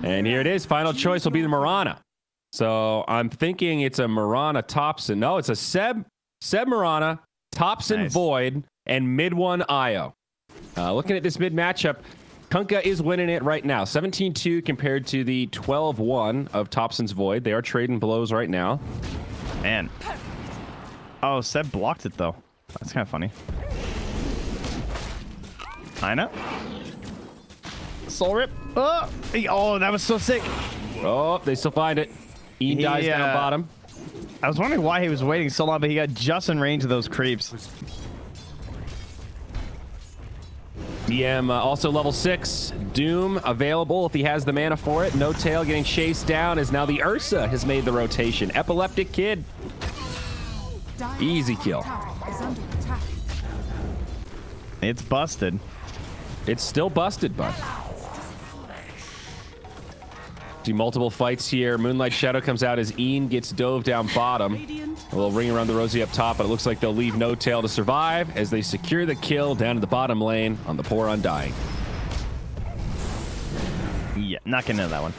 And here it is. Final choice will be the Mirana. So I'm thinking it's a Mirana Topson. No, it's a Seb Mirana, Topson Void, and mid one Io. Looking at this mid matchup, Kunkka is winning it right now. 17-2 compared to the 12-1 of Topson's Void. They are trading blows right now. Man. Oh, Seb blocked it, though. That's kind of funny. I know. Soul Rip. Oh, that was so sick. Oh, they still find it. Ian dies down bottom. I was wondering why he was waiting so long, but he got just in range of those creeps. DM also level 6. Doom available if he has the mana for it. No Tail getting chased down as now the Ursa has made the rotation. Epileptic Kid. Easy kill. It's busted. It's still busted, bud. See multiple fights here. Moonlight Shadow comes out as Ian gets dove down bottom. A little ring around the Rosie up top, but it looks like they'll leave No Tail to survive as they secure the kill down to the bottom lane on the poor Undying. Yeah, not getting into that one.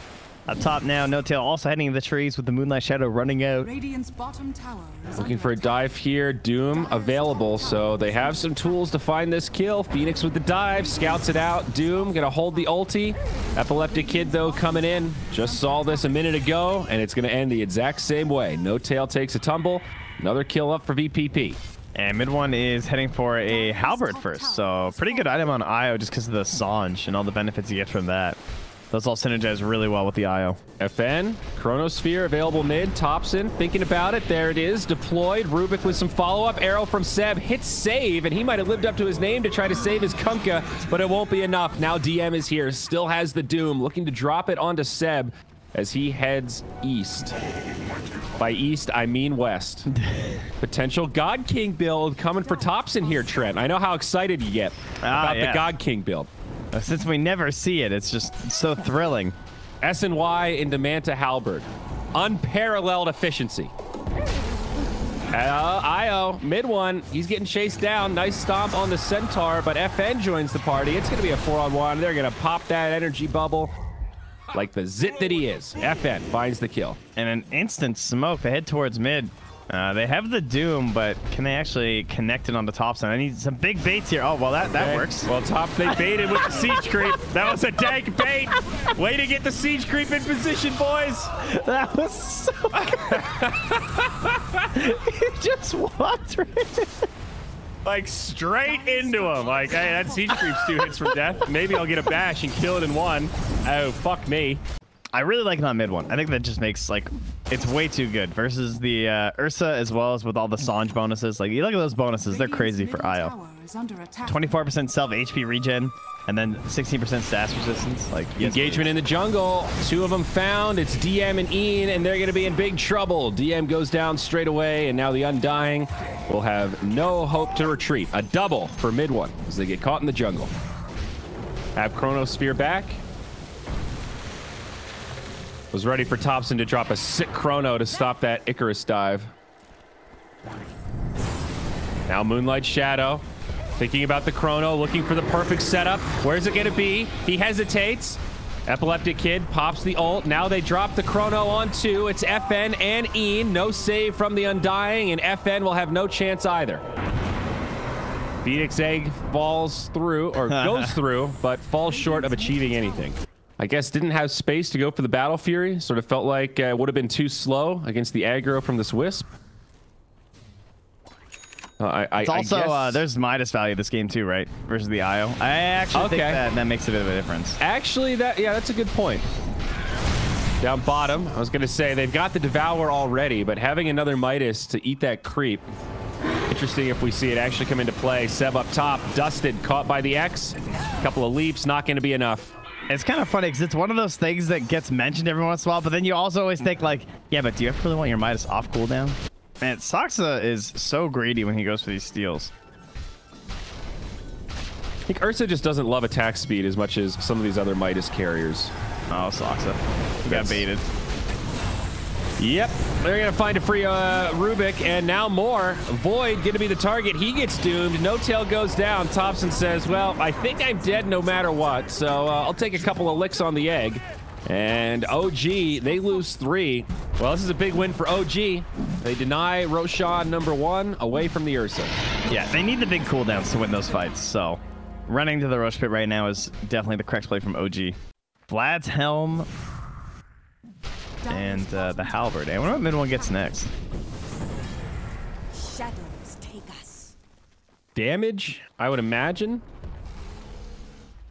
Up top now, No Tail also heading to the trees with the Moonlight Shadow running out. Radiant's bottom tower is Looking for a dive here. Doom available, so they have some tools to find this kill. Phoenix with the dive, scouts it out. Doom gonna hold the ulti. Epileptic Kid, though, coming in. Just saw this a minute ago, and it's gonna end the exact same way. No Tail takes a tumble. Another kill up for VPP. And mid one is heading for a Halberd first, so pretty good item on Io just because of the Sange and all the benefits you get from that. Those all synergize really well with the IO. FN, Chronosphere available mid. Topson thinking about it. There it is. Deployed. Rubik with some follow-up. Arrow from Seb. Hits save, and he might have lived up to his name to try to save his Kunkka, but it won't be enough. Now DM is here. Still has the Doom. Looking to drop it onto Seb as he heads east. By east, I mean west. Potential God King build coming for Topson here, Trent. I know how excited you get about the God King build. Since we never see it, it's just so thrilling. SNY into Manta Halberd. Unparalleled efficiency. Io, mid one. He's getting chased down. Nice stomp on the Centaur, but FN joins the party. It's going to be a 4-on-1. They're going to pop that energy bubble like the zit that he is. FN finds the kill. And an instant smoke. They head towards mid. They have the Doom, but can they actually connect it on the top side? I need some big baits here. Oh, well, that works. Well, top, they baited with the siege creep. That was a dank bait. Way to get the siege creep in position, boys. That was so good. He just walked right in. Like, straight into him. Like, hey, that siege creep's 2 hits from death. Maybe I'll get a bash and kill it in 1. Oh, fuck me. I really like it on mid one. I think that just makes, like, it's way too good versus the Ursa, as well as with all the Sange bonuses. Like, you look at those bonuses, they're crazy for Io. 24% self HP regen, and then 16% status resistance. Like, engagement in the jungle. 2 of them found. It's DM and Ian, and they're going to be in big trouble. DM goes down straight away, and now the Undying will have no hope to retreat. A double for mid one as they get caught in the jungle. Have Chronosphere back. Was ready for Topson to drop a sick chrono to stop that Icarus dive. Now Moonlight Shadow thinking about the chrono, looking for the perfect setup. Where's it going to be? He hesitates. Epileptic Kid pops the ult. Now they drop the chrono on 2. It's FN and Ian. No save from the Undying, and FN will have no chance either. Phoenix Egg falls through, or goes through, but falls short of achieving anything. I guess didn't have space to go for the Battle Fury. Sort of felt like it would have been too slow against the aggro from this Wisp. It's also, there's Midas value this game too, right? Versus the IO. I actually think that makes a bit of a difference. Actually, that's a good point. Down bottom, I was going to say, they've got the Devour already, but having another Midas to eat that creep. Interesting if we see it actually come into play. Seb up top, dusted, caught by the X. A couple of leaps, not going to be enough. It's kind of funny because it's one of those things that gets mentioned every once in a while, but then you also always think like, yeah, but do you really want your Midas off cooldown? Man, Saksa is so greedy when he goes for these steals. I think Ursa just doesn't love attack speed as much as some of these other Midas carriers. Oh, Saksa. He got baited. Yep, they're going to find a free Rubik, and now more. Void going to be the target. He gets doomed. No Tail goes down. Topson says, well, I think I'm dead no matter what, so I'll take a couple of licks on the egg. And OG, they lose 3. Well, this is a big win for OG. They deny Roshan #1 away from the Ursa. Yeah, they need the big cooldowns to win those fights. So running to the Rosh Pit right now is definitely the correct play from OG. Vlad's Helm and the Halberd. I wonder what mid one gets next. Shadows take us. Damage, I would imagine.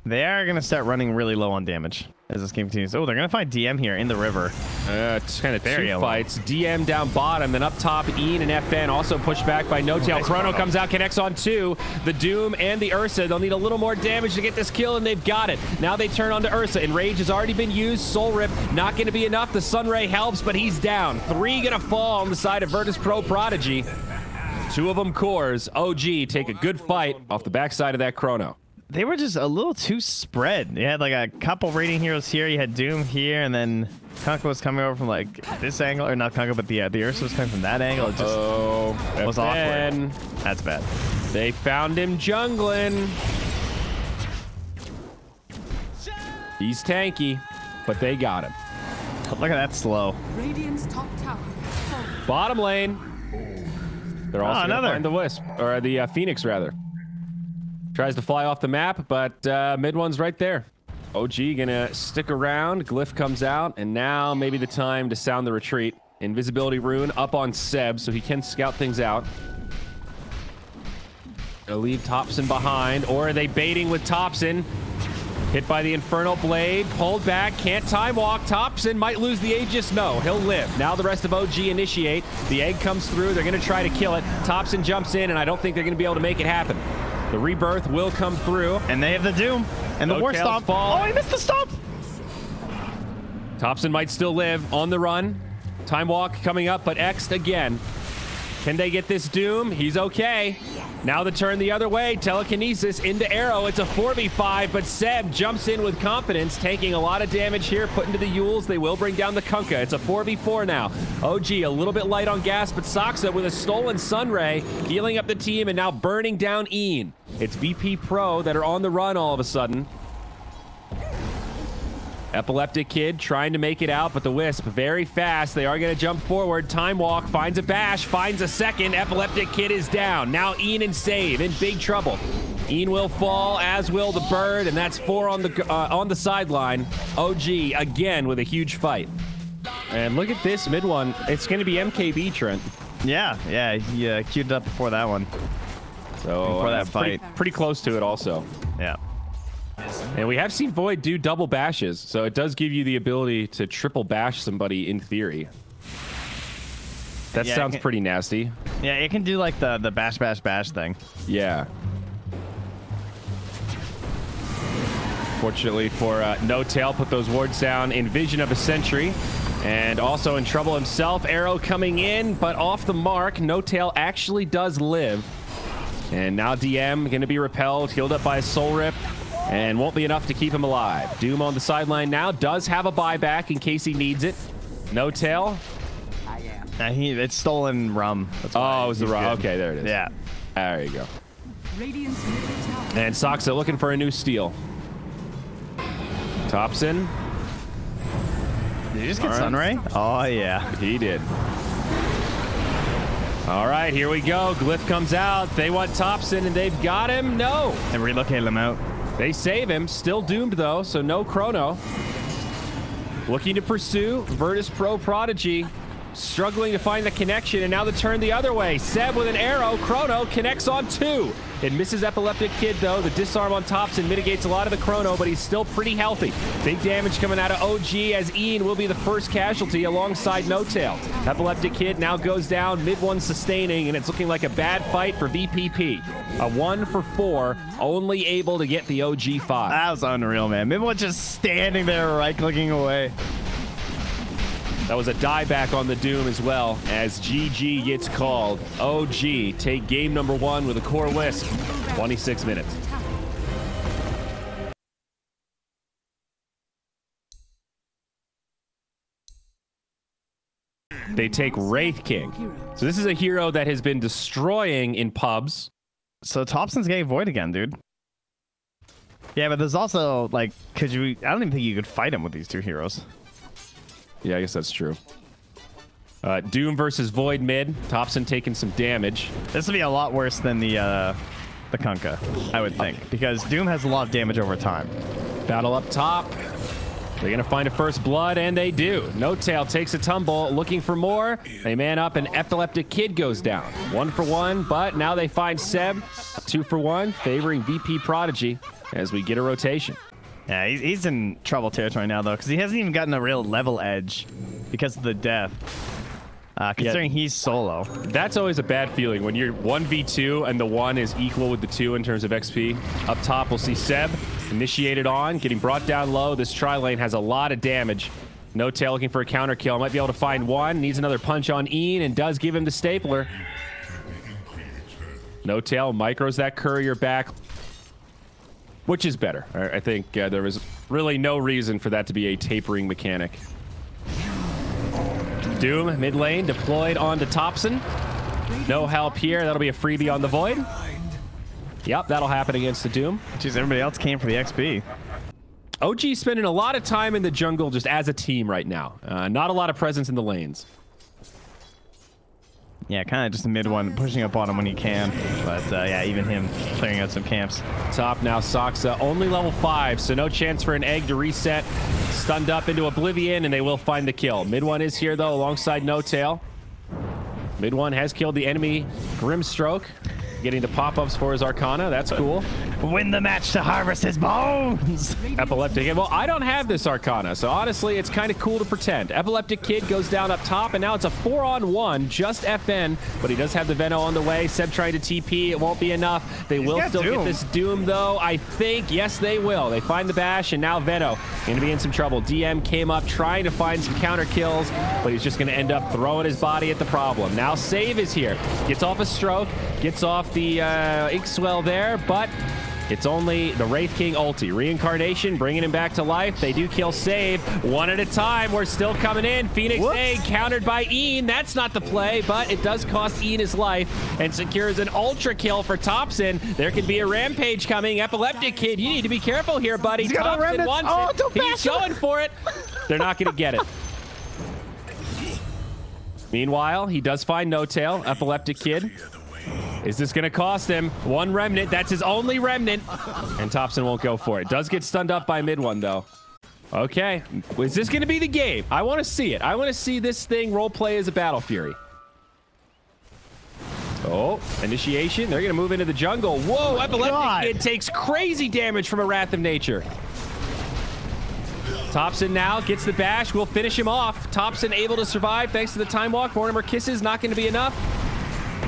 They are going to start running really low on damage as this game continues. Oh, they're going to find DM here in the river. It's kind of two fights. DM down bottom, then up top, Ian and FN also pushed back by No Tail. Chrono comes out, connects on 2. The Doom and the Ursa. They'll need a little more damage to get this kill, and they've got it. Now they turn on to Ursa. Enrage has already been used. Soul Rip, not going to be enough. The Sunray helps, but he's down. 3 going to fall on the side of Virtus Pro Prodigy. 2 of them cores. OG take a good fight off the backside of that Chrono. They were just a little too spread. You had like a couple raiding heroes here. You had Doom here, and then Kunkka was coming over from like this angle, or not Kunkka, but the Ursa was coming from that angle. It just was awkward. That's bad. They found him jungling. He's tanky, but they got him. Look at that slow. Radiant's top tower. Bottom lane. They're also gonna find the Wisp, or the Phoenix rather. Tries to fly off the map, but mid one's right there. OG gonna stick around. Glyph comes out, and now maybe the time to sound the retreat. Invisibility rune up on Seb, so he can scout things out. Gonna leave Topson behind, or are they baiting with Topson? Hit by the Infernal Blade, pulled back, can't time walk. Topson might lose the Aegis. No, he'll live. Now the rest of OG initiate. The egg comes through. They're gonna try to kill it. Topson jumps in, and I don't think they're gonna be able to make it happen. The rebirth will come through. And they have the Doom. And the War Stomp. Oh, he missed the stomp. Topson might still live on the run. Time walk coming up, but X'd again. Can they get this Doom? He's okay. Now the turn the other way. Telekinesis into Arrow. It's a 4v5, but Seb jumps in with confidence, taking a lot of damage here, put into the Yules. They will bring down the Kunkka. It's a 4v4 now. OG a little bit light on gas, but Saksa with a stolen Sunray, healing up the team and now burning down Ian. It's VP Pro that are on the run all of a sudden. Epileptic Kid trying to make it out, but the Wisp very fast. They are going to jump forward. Time walk, finds a bash, finds a second. Epileptic Kid is down. Now Ian and Save in big trouble. Ian will fall, as will the Bird, and that's 4 on the sideline. OG again with a huge fight. And look at this mid one. It's going to be MKB, Trent. Yeah, he queued it up before that one. So before that fight. Pretty close to it also. Yeah. And we have seen Void do double bashes, so it does give you the ability to triple bash somebody in theory. That sounds pretty nasty. Yeah, it can do like the bash thing. Yeah. Fortunately for No Tail, put those wards down in vision of a sentry. And also in trouble himself. Arrow coming in, but off the mark. No Tail actually does live. And now DM going to be repelled, healed up by a Soul Rip. And won't be enough to keep him alive. Doom on the sideline now. Does have a buyback in case he needs it. No Tail. It's stolen rum. Oh, it was the rum. Okay, there it is. Yeah. There you go. And Saksa looking for a new steal. Topson. Did he just get Sunray? Oh, yeah. He did. All right, here we go. Glyph comes out. They want Topson, and they've got him. No. And relocate him out. They save him. Still doomed, though, so no Chrono. Looking to pursue. Virtus Pro Prodigy struggling to find the connection, and now the turn the other way. Seb with an arrow. Chrono connects on 2. It misses Epileptic Kid, though. The disarm on Topson mitigates a lot of the Chrono, but he's still pretty healthy. Big damage coming out of OG as Ian will be the first casualty alongside No Tail. Epileptic Kid now goes down, mid one sustaining, and it's looking like a bad fight for VPP. A 1 for 4, only able to get the OG 5. That was unreal, man. Mid one just standing there right-clicking away. That was a dieback on the Doom as well, as GG gets called. OG take game number 1 with a core Wisp. 26 minutes. They take Wraith King. So this is a hero that has been destroying in pubs. So Topson's getting Void again, dude. Yeah, but there's also, like, I don't even think you could fight him with these two heroes. Yeah, I guess that's true. Doom versus Void mid. Topson taking some damage. This will be a lot worse than the Kunkka, I would think, because Doom has a lot of damage over time. Battle up top. They're going to find a first blood, and they do. No Tail takes a tumble, looking for more. They man up, and Epileptic Kid goes down. 1 for 1, but now they find Seb. 2 for 1, favoring VP Prodigy as we get a rotation. Yeah, he's in trouble territory now, though, because he hasn't even gotten a real level edge because of the death. Considering he's solo. That's always a bad feeling when you're 1v2 and the 1 is equal with the 2 in terms of XP. Up top, we'll see Seb initiated on, getting brought down low. This tri-lane has a lot of damage. No Tail looking for a counter kill. Might be able to find one. Needs another punch on Ian and does give him the stapler. No Tail micros that courier back, which is better. I think there was really no reason for that to be a tapering mechanic. Doom mid lane deployed onto Topson. No help here. That'll be a freebie on the Void. Yep, that'll happen against the Doom. Jeez, everybody else came for the XP. OG spending a lot of time in the jungle just as a team right now. Not a lot of presence in the lanes. Yeah, kind of just a mid one, pushing up on him when he can. But yeah, even him clearing out some camps. Top now, Soxa only level 5, so no chance for an egg to reset. Stunned up into oblivion, and they will find the kill. Mid one is here though, alongside No Tail. Mid one has killed the enemy Grimstroke, getting the pop-ups for his Arcana. That's cool. Win the match to harvest his bones. Epileptic. Well, I don't have this Arcana, so honestly, it's kind of cool to pretend. Epileptic Kid goes down up top, and now it's a 4-on-1, just FN, but he does have the Veno on the way. Seb trying to TP. It won't be enough. They will still get this Doom, though, I think. Yes, they will. They find the bash, and now Veno going to be in some trouble. DM came up trying to find some counter kills, but he's just going to end up throwing his body at the problem. Now Save is here. Gets off a stroke, gets off the Ink Swell there, but it's only the Wraith King ulti. Reincarnation, bringing him back to life. They do kill Save. One at a time. We're still coming in. Phoenix Egg countered by Ian. That's not the play, but it does cost Ian his life and secures an ultra kill for Topson. There could be a rampage coming. Epileptic Kid, you need to be careful here, buddy. Topson wants it. He's going for it. They're not going to get it. Meanwhile, he does find No Tail. Epileptic Kid. Is this going to cost him? One remnant. That's his only remnant. And Topson won't go for it. Does get stunned up by mid one, though. Okay. Is this going to be the game? I want to see it. I want to see this thing role play as a Battle Fury. Oh, initiation. They're going to move into the jungle. Whoa, Epileptic Kid takes crazy damage from a Wrath of Nature. Topson now gets the bash. We'll finish him off. Topson able to survive thanks to the Time Walk. Mortimer Kisses not going to be enough.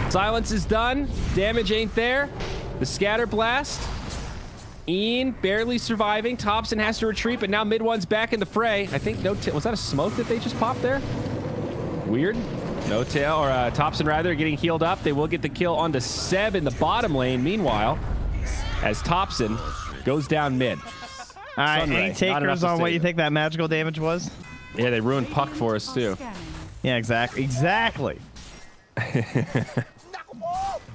Silence is done. Damage ain't there. The Scatter Blast. Ian barely surviving. Topson has to retreat, but now mid one's back in the fray. I think was that a smoke that they just popped there? Weird. No Tail, or Topson rather, getting healed up. They will get the kill onto Seb in the bottom lane. Meanwhile, as Topson goes down mid. All right, any takers on what you think that magical damage was? Yeah, they ruined Puck for us too. Yeah, exactly.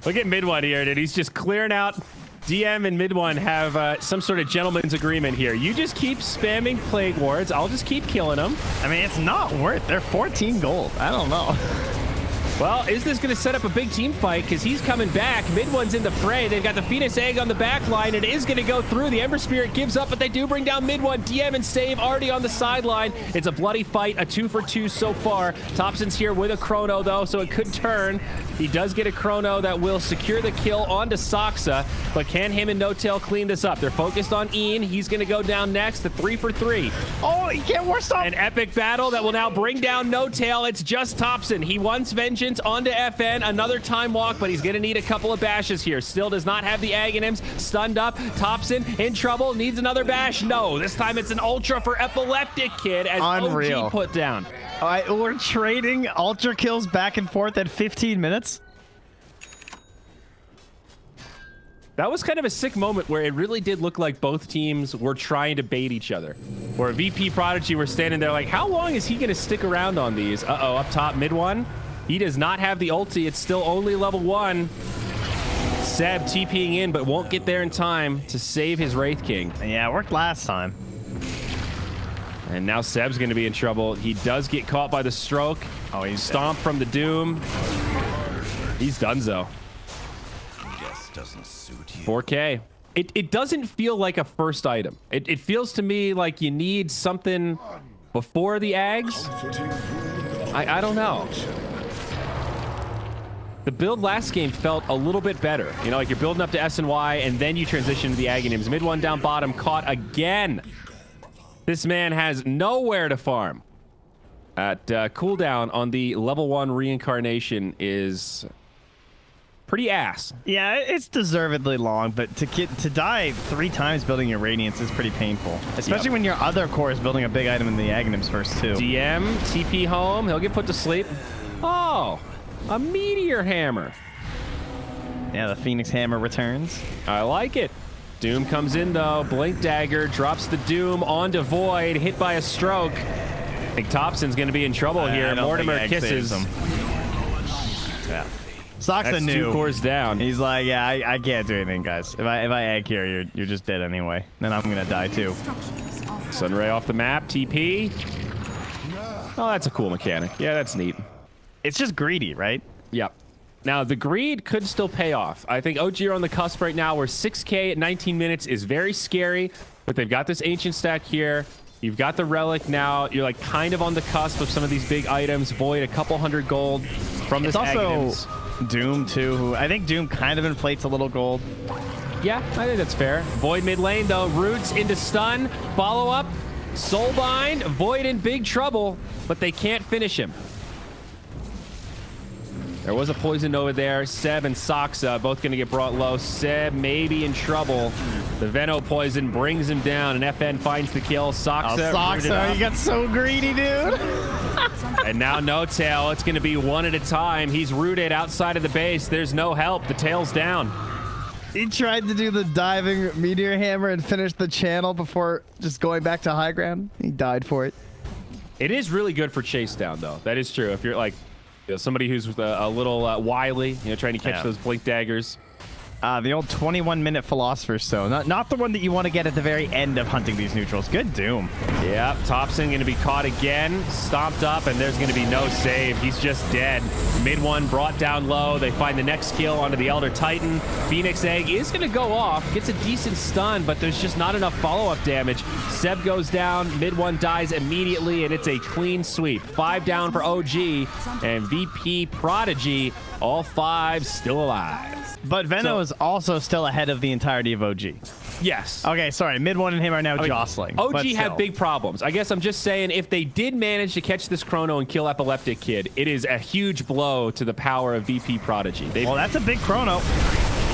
Look at mid one here, dude. He's just clearing out. DM and mid one have some sort of gentleman's agreement here. You just keep spamming Plague Wards. I'll just keep killing them. I mean, it's not worth. They're 14 gold. I don't know. Well, is this going to set up a big team fight? Because he's coming back. Mid one's in the fray. They've got the Phoenix Egg on the back line. It is going to go through. The Ember Spirit gives up, but they do bring down mid one. DM and Save already on the sideline. It's a bloody fight. A 2 for 2 so far. Topson's here with a Chrono, though, so it could turn. He does get a Chrono that will secure the kill onto Soxa, but can him and No Tail clean this up? They're focused on Ian. He's going to go down next. The 3 for 3. Oh, he can't worse off. An epic battle that will now bring down No Tail. It's just Topson. He wants vengeance onto FN. Another Time Walk, but he's going to need a couple of bashes here. Still does not have the Aghanims. Stunned up. Topson in trouble. Needs another bash. No, this time it's an Ultra for Epileptic Kid as OG put down. All right, we're trading Ultra kills back and forth at 15 minutes. That was kind of a sick moment where it really did look like both teams were trying to bait each other. Where VP Prodigy were standing there like, how long is he going to stick around on these? Uh-oh, up top, mid one. He does not have the ulti. It's still only level 1. Seb TPing in, but won't get there in time to save his Wraith King. Yeah, it worked last time. And now Seb's going to be in trouble. He does get caught by the stroke. Oh, he's stomped from the Doom. He's donezo. 4K. It doesn't feel like a first item. It feels to me like you need something before the Ags. I don't know. The build last game felt a little bit better. You know, like you're building up to S and Y, and then you transition to the Aghanims. Mid one down bottom, caught again. This man has nowhere to farm. At cooldown on the level 1 reincarnation is pretty ass. Yeah, it's deservedly long, but to die 3 times building your Radiance is pretty painful. Especially when your other core is building a big item in the Aghanims first, too. DM, TP home. He'll get put to sleep. Oh, a Meteor Hammer. Yeah, the Phoenix Hammer returns. I like it. Doom comes in, though. Blink Dagger drops the Doom onto Void, hit by a stroke. I think Thompson's going to be in trouble here. Mortimer kisses him. Yeah. Sox That's new. 2 cores down. He's like, yeah, I can't do anything, guys. If I egg here, you're just dead anyway. Then I'm gonna die too. Sunray off the map. TP. Oh, that's a cool mechanic. Yeah, that's neat. It's just greedy, right? Yep. Now, the greed could still pay off. I think OG are on the cusp right now where 6K at 19 minutes is very scary, but they've got this Ancient stack here. You've got the Relic now. You're like kind of on the cusp of some of these big items. Void, a couple hundred gold from this Aghanims. Doom, too, who I think Doom kind of inflates a little gold. Yeah, I think that's fair. Void mid lane, though. Roots into stun. Follow up. Soulbind. Void in big trouble, but they can't finish him. There was a poison over there. Seb and Soxa both going to get brought low. Seb may be in trouble. The Veno poison brings him down, and FN finds the kill. Soxa, you got so greedy, dude. And now No Tail. It's going to be one at a time. He's rooted outside of the base. There's no help. The tail's down. He tried to do the diving Meteor Hammer and finish the channel before just going back to high ground. He died for it. It is really good for chase down, though. That is true. If you're like somebody who's a little wily, trying to catch those blink daggers. The old 21-minute Philosopher's Stone. Not the one that you want to get at the very end of hunting these neutrals. Good Doom. Yep, Thompson going to be caught again. Stomped up, and there's going to be no save. He's just dead. Mid one brought down low. They find the next kill onto the Elder Titan. Phoenix Egg is going to go off. Gets a decent stun, but there's just not enough follow-up damage. Seb goes down. Mid one dies immediately, and it's a clean sweep. 5 down for OG, and VP Prodigy, all 5 still alive. But Veno is also still ahead of the entirety of OG. Yes. Okay, sorry. Mid one and him are now jostling. OG have big problems. I guess I'm just saying, if they did manage to catch this Chrono and kill Epileptic Kid, it is a huge blow to the power of VP Prodigy. Well, that's a big Chrono.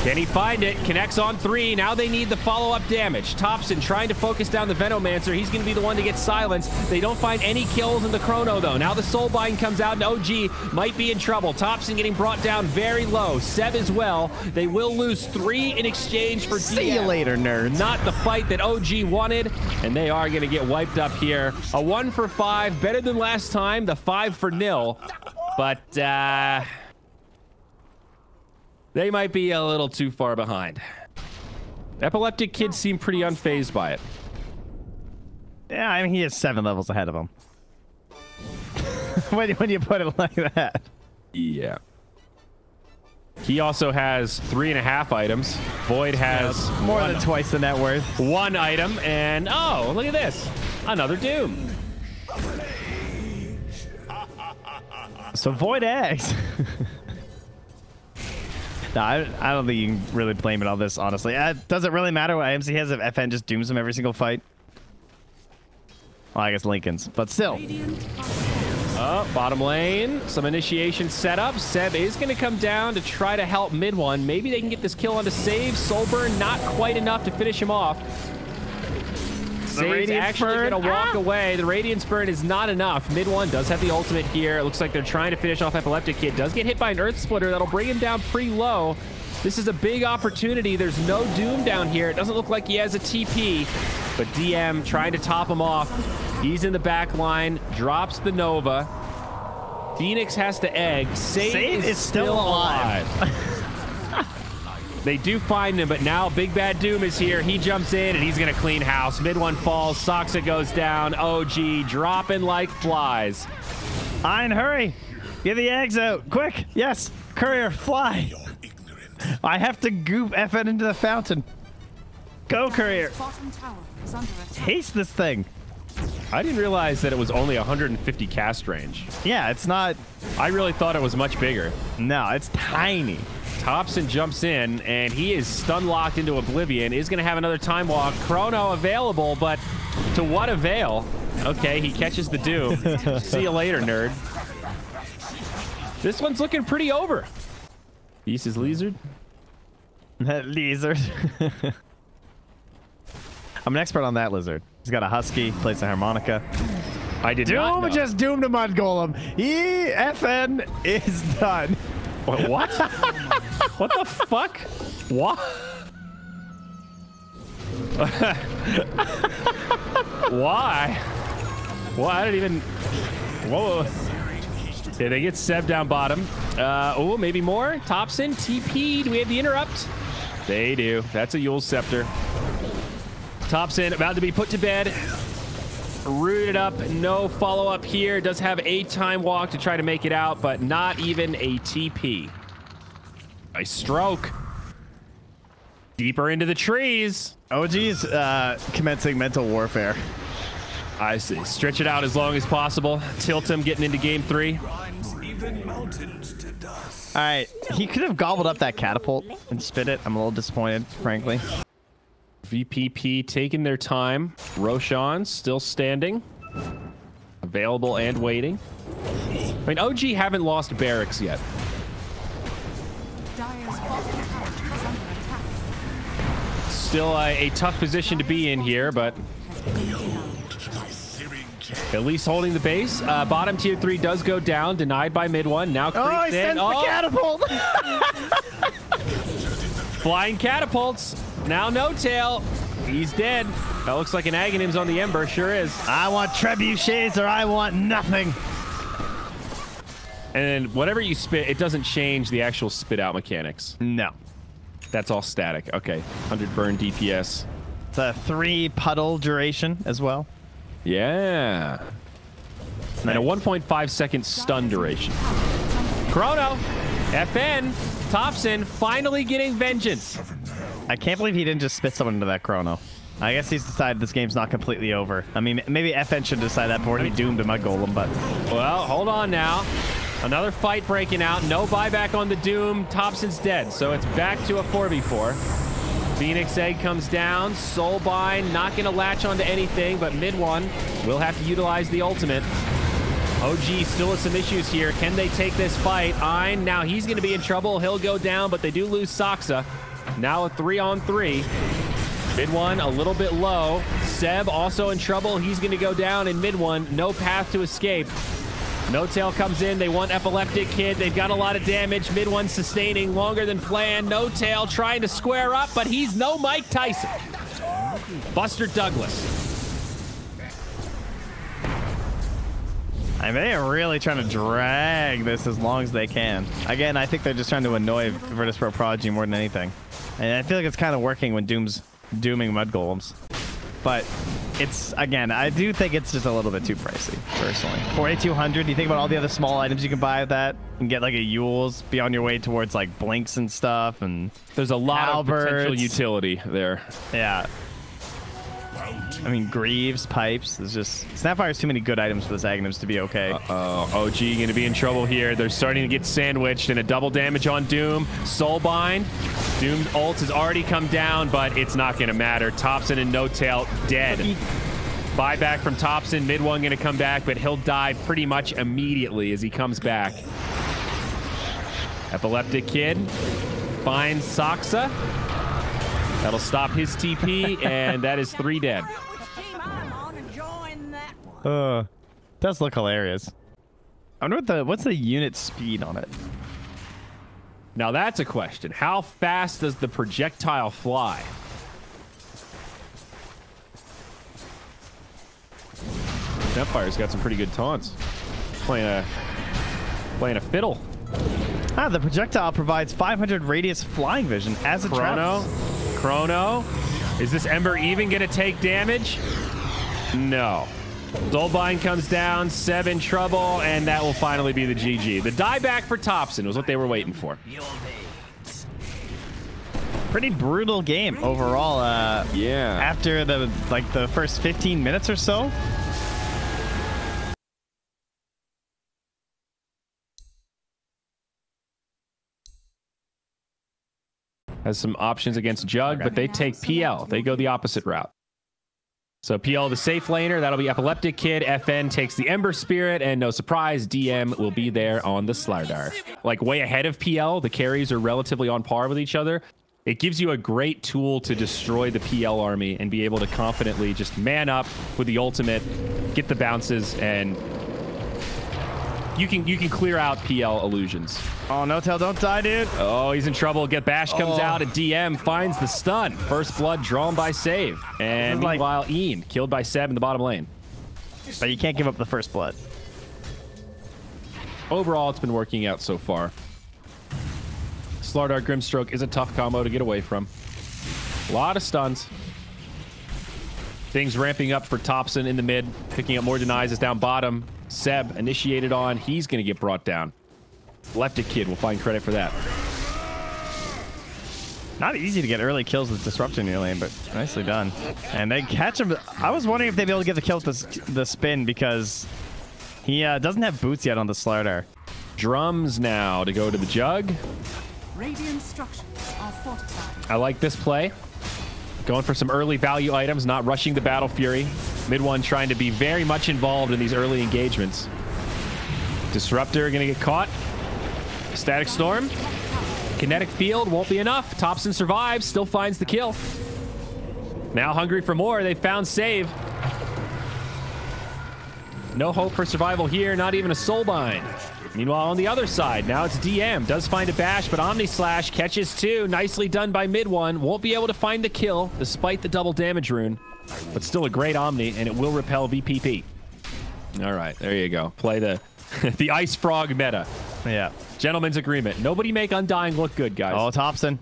Can he find it? Connects on 3. Now they need the follow-up damage. Thompson trying to focus down the Venomancer. He's going to be the one to get silenced. They don't find any kills in the Chrono, though. Now the Soulbind comes out, and OG might be in trouble. Thompson getting brought down very low. Seb as well. They will lose 3 in exchange for DM. See you later, nerds. Not the fight that OG wanted, and they are going to get wiped up here. A 1 for 5, better than last time. The 5 for 0. But, they might be a little too far behind. Epileptic Kids seem pretty unfazed by it. Yeah, I mean, he is 7 levels ahead of him. when you put it like that. Yeah. He also has 3.5 items. Void has more than twice the net worth. 1 item, and oh, look at this. Another Doom. So Void eggs. No, I don't think you can really blame it on this, honestly. Does it really matter what IMC has if FN just dooms him every single fight? Well, I guess Lincoln's, but still. Bottom lane, some initiation setup. Seb is going to come down to try to help mid one. Maybe they can get this kill on to save. Soulburn, not quite enough to finish him off. Save's actually going to walk away. The Radiance Burn is not enough. Mid one does have the ultimate here. It looks like they're trying to finish off Epileptic Kid. Does get hit by an Earth Splitter. That'll bring him down pretty low. This is a big opportunity. There's no Doom down here. It doesn't look like he has a TP, but DM trying to top him off. He's in the back line, drops the Nova. Phoenix has to egg. Save is still alive. They do find him, but now Big Bad Doom is here. He jumps in, and he's going to clean house. Mid one falls. Soxa goes down. OG dropping like flies. Ein, hurry. Get the eggs out. Quick. Yes. Courier, fly. I have to goop FN into the fountain. Go, Courier. Bottom tower is under attack. Taste this thing. I didn't realize that it was only 150 cast range. Yeah, it's not... I really thought it was much bigger. No, it's tiny. Thompson jumps in, and he is stun locked into oblivion. Is going to have another time walk. Chrono available, but to what avail? Okay, he catches the Doom. See you later, nerd. This one's looking pretty over. East is Lizard. Lizard. I'm an expert on that lizard. He's got a husky, plays the harmonica. I did not know. Doom just doomed a mud golem. FN is done. What? What the fuck? What? Why? Well, I didn't even... Whoa. Okay, they get Seb down bottom. Oh, maybe more. Thompson, TP. Do we have the interrupt? They do. That's a Yule Scepter. Thompson about to be put to bed. Rooted up. No follow-up here. Does have a time walk to try to make it out, but not even a TP. A stroke. Deeper into the trees. OG's commencing mental warfare. I see. Stretch it out as long as possible. Tilt him getting into game 3. All right. He could have gobbled up that catapult and spit it. I'm a little disappointed, frankly. VPP taking their time. Roshan still standing. Available and waiting. I mean, OG haven't lost barracks yet. Dire's bottom tower is under attack. Still a tough position to be in here, but at least holding the base. Bottom tier 3 does go down, denied by mid one. Now creeps in. The catapult. Flying catapults. Now no tail. He's dead. That looks like an Aghanim's on the Ember. Sure is. I want trebuchets or I want nothing. And whatever you spit, it doesn't change the actual spit out mechanics. No. That's all static. Okay. 100 burn DPS. It's a 3 puddle duration as well. Yeah. And a 1.5 second stun duration. Chrono. FN. Thompson finally getting vengeance. I can't believe he didn't just spit someone into that chrono. I guess he's decided this game's not completely over. I mean, maybe FN should decide that before he doomed a mud golem, but... Well, hold on now. Another fight breaking out. No buyback on the Doom. Thompson's dead, so it's back to a 4v4. Phoenix Egg comes down. Soulbind not going to latch onto anything, but mid one will have to utilize the ultimate. OG still has some issues here. Can they take this fight? Ein, now he's going to be in trouble. He'll go down, but they do lose Soxa. Now a 3-on-3. Mid one a little bit low. Seb also in trouble. He's going to go down in mid one. No path to escape. No Tail comes in. They want Epileptic Kid. They've got a lot of damage. Mid one sustaining longer than planned. No Tail trying to square up, but he's no Mike Tyson. Buster Douglas. I mean, they are really trying to drag this as long as they can. Again, I think they're just trying to annoy Virtus Pro Prodigy more than anything. And I feel like it's kind of working when Doom's dooming mud golems. But it's, again, I do think it's just a little bit too pricey, personally. 4,200, you think about all the other small items you can buy with that and get like a Yule's, be on your way towards like Blinks and stuff. And there's a lot of potential Halberds. utility there. Yeah. I mean, Greaves, Pipes. There's just... Snapfire's too many good items for this Aghanims to be okay. Uh-oh. OG going to be in trouble here. They're starting to get sandwiched, and a double damage on Doom. Soulbind. Doom ult has already come down, but it's not going to matter. Thompson and No Tail dead. Buyback from Thompson. Mid one going to come back, but he'll die pretty much immediately as he comes back. Epileptic Kid finds Soxa. That'll stop his TP, and that is 3 dead. Does look hilarious. I wonder what's the unit speed on it. Now that's a question. How fast does the projectile fly? Snapfire's got some pretty good taunts. Playing a fiddle. Ah, the projectile provides 500 radius flying vision as a Chrono. Is this Ember even going to take damage? No. Soulbind comes down, Seb in trouble, and that will finally be the GG. The dieback for Thompson was what they were waiting for. Pretty brutal game overall. Yeah. After the first 15 minutes or so. Has some options against Jug, but they take PL. They go the opposite route. So PL the safe laner, that'll be Epileptic Kid. FN takes the Ember Spirit, and no surprise, DM will be there on the Slardar. Like way ahead of PL, the carries are relatively on par with each other. It gives you a great tool to destroy the PL army and be able to confidently just man up with the ultimate, get the bounces, and you can clear out PL illusions. Oh, no tail, don't die, dude. Oh, he's in trouble. Get Bash comes out, and DM finds the stun. First blood drawn by Save. And meanwhile, Ian killed by Seb in the bottom lane. But you can't give up the first blood. Overall, it's been working out so far. Slardar Grimstroke is a tough combo to get away from. A lot of stuns. Things ramping up for Thompson in the mid. Picking up more denies is down bottom. Seb initiated on. He's going to get brought down. Epileptic Kid will find credit for that. Not easy to get early kills with Disruption in your lane, but nicely done. And they catch him. I was wondering if they'd be able to get the kill with the spin because he doesn't have boots yet on the Slardar. Drums now to go to the Jug. Radiant structures are fortified. I like this play. Going for some early value items, not rushing the Battle Fury. Mid one trying to be very much involved in these early engagements. Disruptor going to get caught. Static Storm. Kinetic Field won't be enough. Thompson survives, still finds the kill. Now hungry for more. They found Save. No hope for survival here, not even a Soulbind. Meanwhile, on the other side, now it's DM. Does find a Bash, but Omni Slash catches two. Nicely done by mid one. Won't be able to find the kill, despite the double damage rune. But still a great Omni, and it will repel VPP. All right, there you go. Play the the Ice Frog meta. Yeah. Gentleman's agreement. Nobody make Undying look good, guys. Oh, Thompson.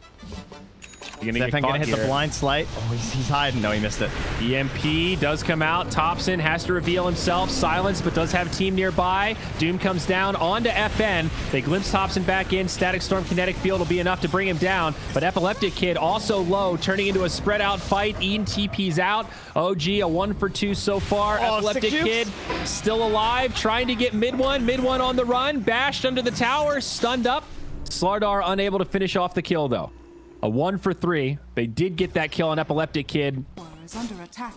You're gonna hit the blind slight. Oh, he's hiding. No, he missed it. EMP does come out. Thompson has to reveal himself. Silence, but does have team nearby. Doom comes down onto FN. They glimpse Thompson back in. Static Storm Kinetic Field will be enough to bring him down. But Epileptic Kid also low, turning into a spread out fight. Ian TP's out. OG a 1 for 2 so far. Epileptic Kid still alive, trying to get mid one. Mid one on the run. Bashed under the tower, stunned up. Slardar unable to finish off the kill though. A 1 for 3. They did get that kill on Epileptic Kid. Is under attack.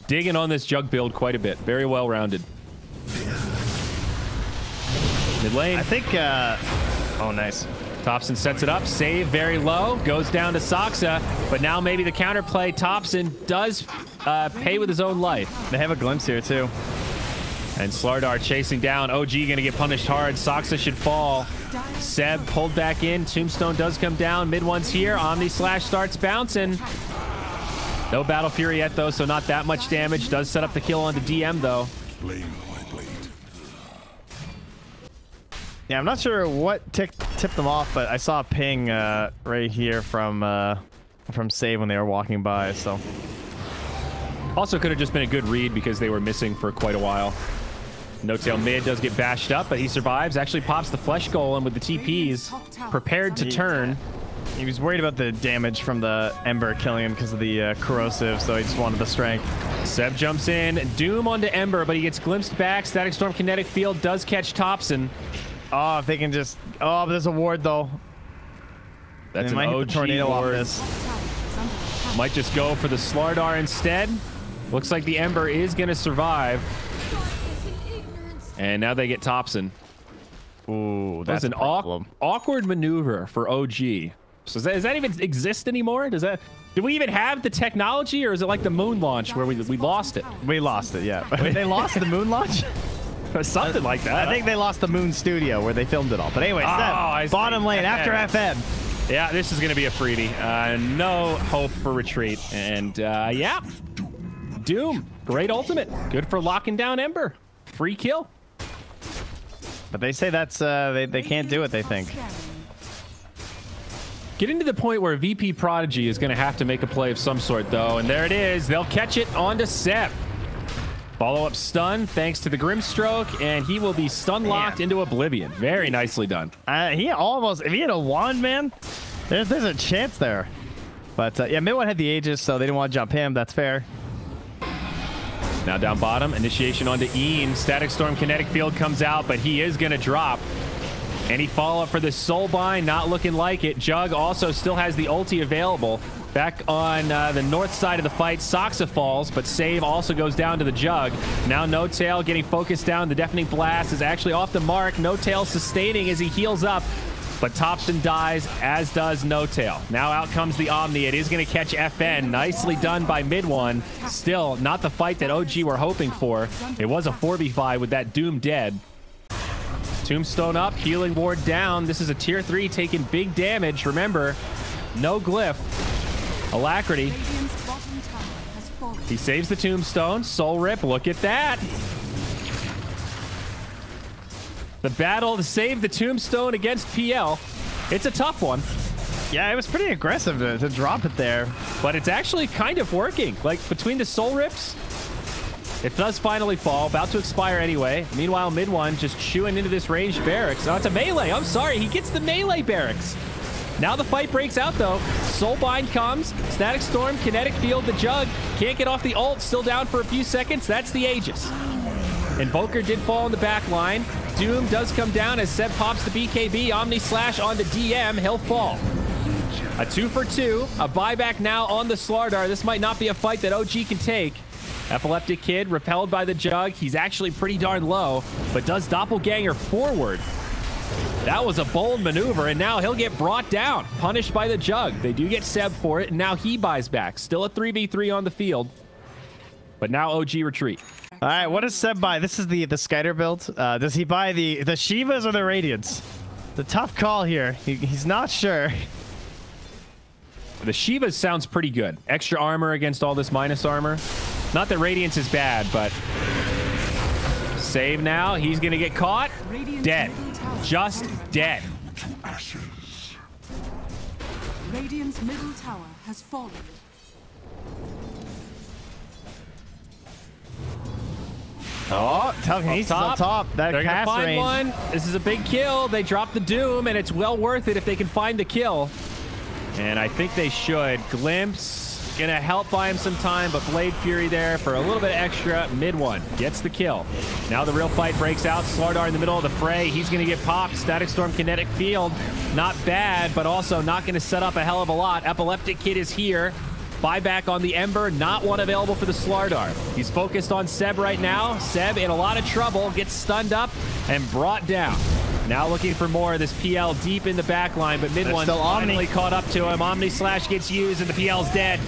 Digging on this Jug build quite a bit. Very well rounded. Mid lane. I think, oh, nice. Thompson sets it up. Save very low. Goes down to Saksa. But now maybe the counterplay. Thompson does pay with his own life. They have a glimpse here, too. And Slardar chasing down. OG going to get punished hard. Saksa should fall. Seb pulled back in. Tombstone does come down. Mid one's here. Omni Slash starts bouncing. No Battle Fury yet, though, so not that much damage. Does set up the kill onto DM, though. Yeah, I'm not sure what tipped them off, but I saw a ping right here from Save when they were walking by, so. Also could have just been a good read because they were missing for quite a while. No Tail mid does get bashed up, but he survives. Actually pops the Flesh Golem with the TPs. Prepared to turn. He was worried about the damage from the Ember killing him because of the corrosive, so he just wanted the strength. Seb jumps in. Doom onto Ember, but he gets glimpsed back. Static Storm Kinetic Field does catch Thompson. Oh, if they can just... Oh, but there's a ward, though. That's an OG tornado ward. off this. Might just go for the Slardar instead. Looks like the Ember is going to survive. And now they get Thompson. Ooh, that's an awkward maneuver for OG. So does that even exist anymore? Do we even have the technology, or is it like the moon launch where we lost it? We lost it, yeah. They lost the moon launch? Something like that. I think they lost the moon studio where they filmed it all. But anyway, bottom lane after FN. Yeah, this is going to be a freebie. No hope for retreat. And yeah, Doom, great ultimate. Good for locking down Ember. Free kill. But they say that's they can't do it, they think. Getting to the point where VP Prodigy is going to have to make a play of some sort, though. And there it is. They'll catch it onto Seb. Follow-up stun thanks to the Grimstroke, and he will be stun-locked into oblivion. Very nicely done. He almost... If he had a wand, man, there's a chance there. But, yeah, mid one had the Aegis, so they didn't want to jump him. That's fair. Now down bottom, initiation onto Ian. Static Storm Kinetic Field comes out, but he is going to drop. Any follow-up for the Soulbind, not looking like it. Jug also still has the ulti available. Back on the north side of the fight, Soxa falls, but save also goes down to the Jug. Now No Tail getting focused down. The Deafening Blast is actually off the mark. No Tail sustaining as he heals up, but Topson dies, as does No Tail. Now out comes the Omni. It is going to catch FN. Nicely done by mid one. Still not the fight that OG were hoping for. It was a 4v5 with that Doom dead. Tombstone up, healing ward down. This is a tier 3 taking big damage. Remember, no glyph. Alacrity. He saves the Tombstone. Soul Rip, look at that. The battle to save the Tombstone against PL. It's a tough one. Yeah, it was pretty aggressive to drop it there. But it's actually kind of working. Like, between the Soul Rips, it does finally fall. About to expire anyway. Meanwhile, mid one just chewing into this ranged barracks. Oh, it's a melee. I'm sorry. He gets the melee barracks. Now the fight breaks out, though. Soulbind comes. Static Storm, Kinetic Field, the Jug. Can't get off the ult. Still down for a few seconds. That's the Aegis. Invoker did fall in the back line. Doom does come down as Seb pops the BKB. Omni Slash on the DM. He'll fall. A 2 for 2. A buyback now on the Slardar. This might not be a fight that OG can take. Epileptic Kid repelled by the Jug. He's actually pretty darn low, but does Doppelganger forward. That was a bold maneuver, and now he'll get brought down, punished by the Jug. They do get Seb for it, and now he buys back. Still a 3v3 on the field, but now OG retreat. All right, what does Seb buy? This is the Skyder build. Does he buy the Shivas or the Radiants? The tough call here. He's not sure. The Shivas sounds pretty good. Extra armor against all this minus armor. Not that Radiance is bad, but save now. He's going to get caught. Dead. Just dead. Radiant's middle tower has fallen. Oh, telekinesis up top. That They're gonna find range. one. This is a big kill. They drop the Doom, and it's well worth it if they can find the kill. And I think they should. Glimpse gonna help buy him some time, but Blade Fury there for a little bit extra. Mid one gets the kill. Now the real fight breaks out. Slardar in the middle of the fray. He's gonna get popped. Static Storm Kinetic Field. Not bad, but also not gonna set up a hell of a lot. Epileptic Kid is here. Buyback on the Ember, not one available for the Slardar. He's focused on Seb right now. Seb in a lot of trouble, gets stunned up and brought down. Now looking for more of this PL deep in the back line, but mid one finally caught up to him. Omni Slash gets used and the PL's dead.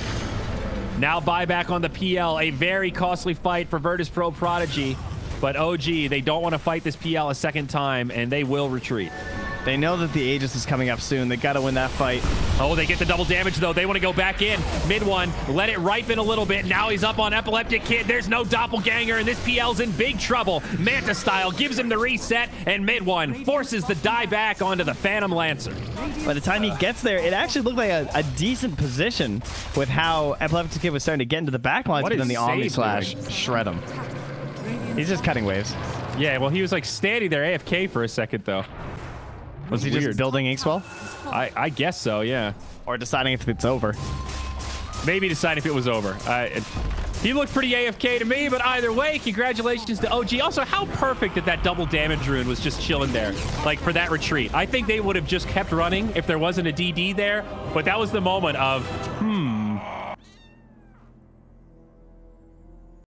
Now buyback on the PL, a very costly fight for Virtus Pro Prodigy, but OG, they don't want to fight this PL a second time, and they will retreat. They know that the Aegis is coming up soon. They got to win that fight. Oh, they get the double damage, though. They want to go back in. Mid one, let it ripen a little bit. Now he's up on Epileptic Kid. There's no Doppelganger, and this PL's in big trouble. Manta Style gives him the reset, and mid one forces the die back onto the Phantom Lancer. By the time he gets there, it actually looked like a decent position with how Epileptic Kid was starting to get into the back lines, but then the Omni Slash shred him. He's just cutting waves. Yeah, well, he was like standing there AFK for a second, though. Was he just building Inkswell? I guess so, yeah. Or deciding if it's over. Maybe decide if it was over. He looked pretty AFK to me, but either way, congratulations to OG. Also, how perfect that double damage rune was just chilling there, like for that retreat. I think they would have just kept running if there wasn't a DD there, but that was the moment of,